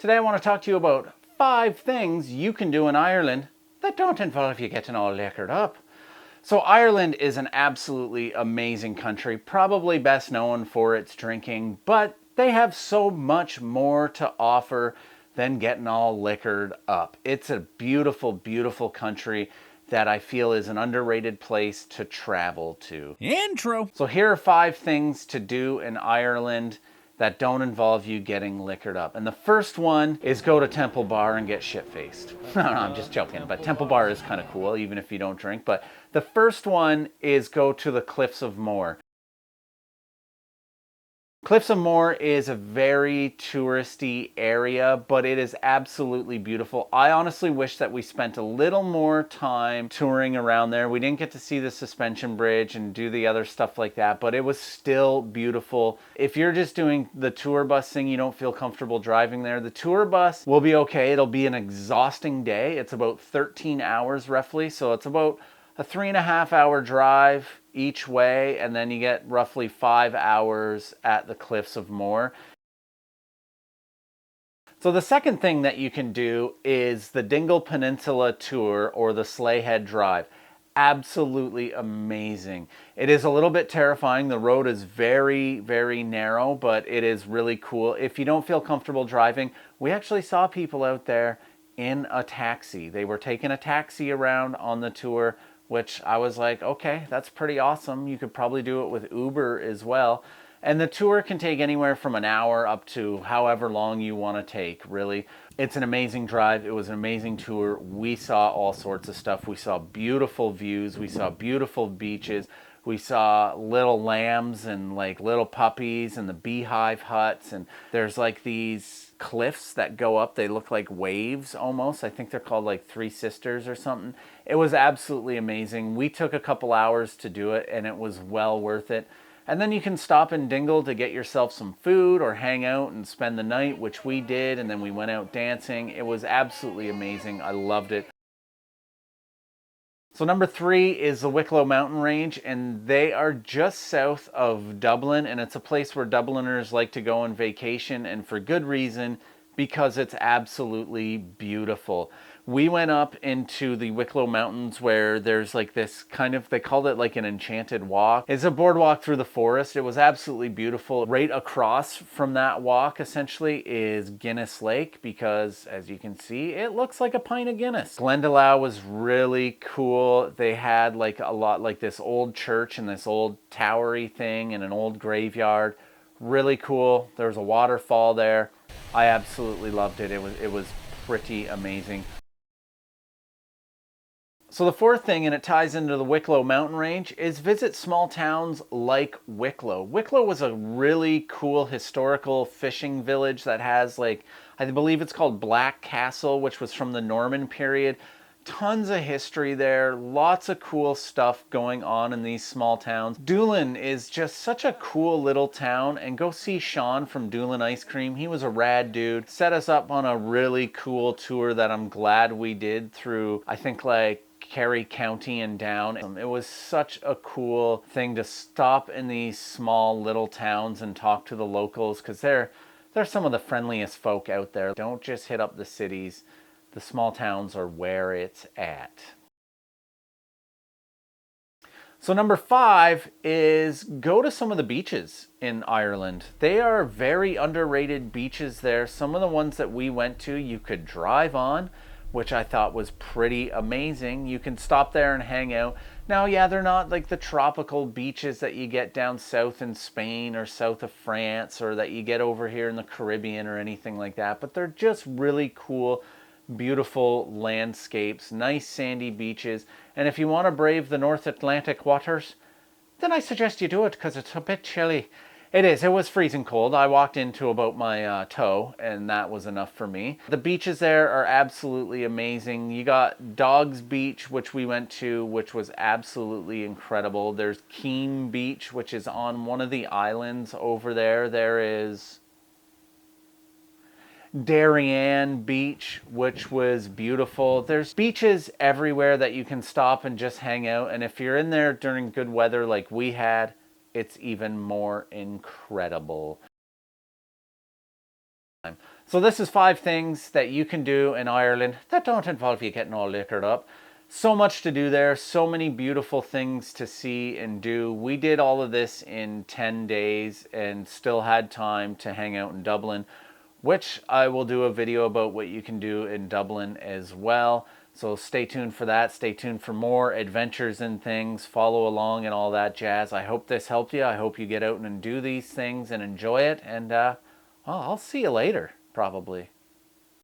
Today I want to talk to you about 5 things you can do in Ireland that don't involve you getting all liquored up. So Ireland is an absolutely amazing country, probably best known for its drinking, but they have so much more to offer than getting all liquored up. It's a beautiful, beautiful country that I feel is an underrated place to travel to. Intro. So here are 5 things to do in Ireland that don't involve you getting liquored up. And the first one is go to Temple Bar and get shit-faced. No, I'm just joking, but Temple Bar is kind of cool, even if you don't drink. But the first one is go to the Cliffs of Moher. Cliffs of Moher is a very touristy area, but it is absolutely beautiful. I honestly wish that we spent a little more time touring around there. We didn't get to see the suspension bridge and do the other stuff like that, but it was still beautiful. If you're just doing the tour bus thing, you don't feel comfortable driving there, the tour bus will be okay. It'll be an exhausting day. It's about 13 hours roughly, so it's about a 3.5-hour drive each way, and then you get roughly 5 hours at the Cliffs of Moher. So the second thing that you can do is the Dingle Peninsula Tour or the Slayhead Drive. Absolutely amazing. It is a little bit terrifying. The road is very, very narrow, but it is really cool. If you don't feel comfortable driving, we actually saw people out there in a taxi. They were taking a taxi around on the tour, which I was like, okay, that's pretty awesome. You could probably do it with Uber as well. And the tour can take anywhere from an hour up to however long you want to take, really. It's an amazing drive. It was an amazing tour. We saw all sorts of stuff. We saw beautiful views. We saw beautiful beaches. We saw little lambs and like little puppies and the beehive huts. And there's like these cliffs that go up. They look like waves almost. I think they're called like Three Sisters or something. It was absolutely amazing. We took a couple hours to do it and it was well worth it. And then you can stop in Dingle to get yourself some food or hang out and spend the night, which we did. And then we went out dancing. It was absolutely amazing. I loved it. So number 3 is the Wicklow Mountain Range, and they are just south of Dublin, and it's a place where Dubliners like to go on vacation, and for good reason, because it's absolutely beautiful. We went up into the Wicklow Mountains where there's like this kind of, they called it like an enchanted walk. It's a boardwalk through the forest. It was absolutely beautiful. Right across from that walk essentially is Guinness Lake because as you can see, it looks like a pint of Guinness. Glendalough was really cool. They had like a lot like this old church and this old towery thing and an old graveyard. Really cool. There was a waterfall there. I absolutely loved it. It was pretty amazing. So the fourth thing, and it ties into the Wicklow Mountain Range, is visit small towns like Wicklow. Wicklow was a really cool historical fishing village that has like, I believe it's called Black Castle, which was from the Norman period. Tons of history there, lots of cool stuff going on in these small towns. Doolin is just such a cool little town, and go see Sean from Doolin Ice Cream. He was a rad dude. Set us up on a really cool tour that I'm glad we did through, I think like Kerry County and down. It was such a cool thing to stop in these small little towns and talk to the locals because they're some of the friendliest folk out there. Don't just hit up the cities. The small towns are where it's at. So number 5 is go to some of the beaches in Ireland. They are very underrated beaches there. Some of the ones that we went to, you could drive on, which I thought was pretty amazing. You can stop there and hang out. Now, yeah, they're not like the tropical beaches that you get down south in Spain or south of France or that you get over here in the Caribbean or anything like that, but they're just really cool, beautiful landscapes, nice sandy beaches. And if you want to brave the North Atlantic waters, then I suggest you do it because it's a bit chilly. It is. It was freezing cold. I walked into about my toe, and that was enough for me. The beaches there are absolutely amazing. You got Dogs Beach, which we went to, which was absolutely incredible. There's Keene Beach, which is on one of the islands over there. There is Darien Beach, which was beautiful. There's beaches everywhere that you can stop and just hang out. And if you're in there during good weather like we had, it's even more incredible. So this is 5 things that you can do in Ireland that don't involve you getting all liquored up. So much to do there, so many beautiful things to see and do. We did all of this in 10 days and still had time to hang out in Dublin, which I will do a video about what you can do in Dublin as well. So stay tuned for that. Stay tuned for more adventures and things. Follow along and all that jazz. I hope this helped you. I hope you get out and do these things and enjoy it. And well, I'll see you later, probably.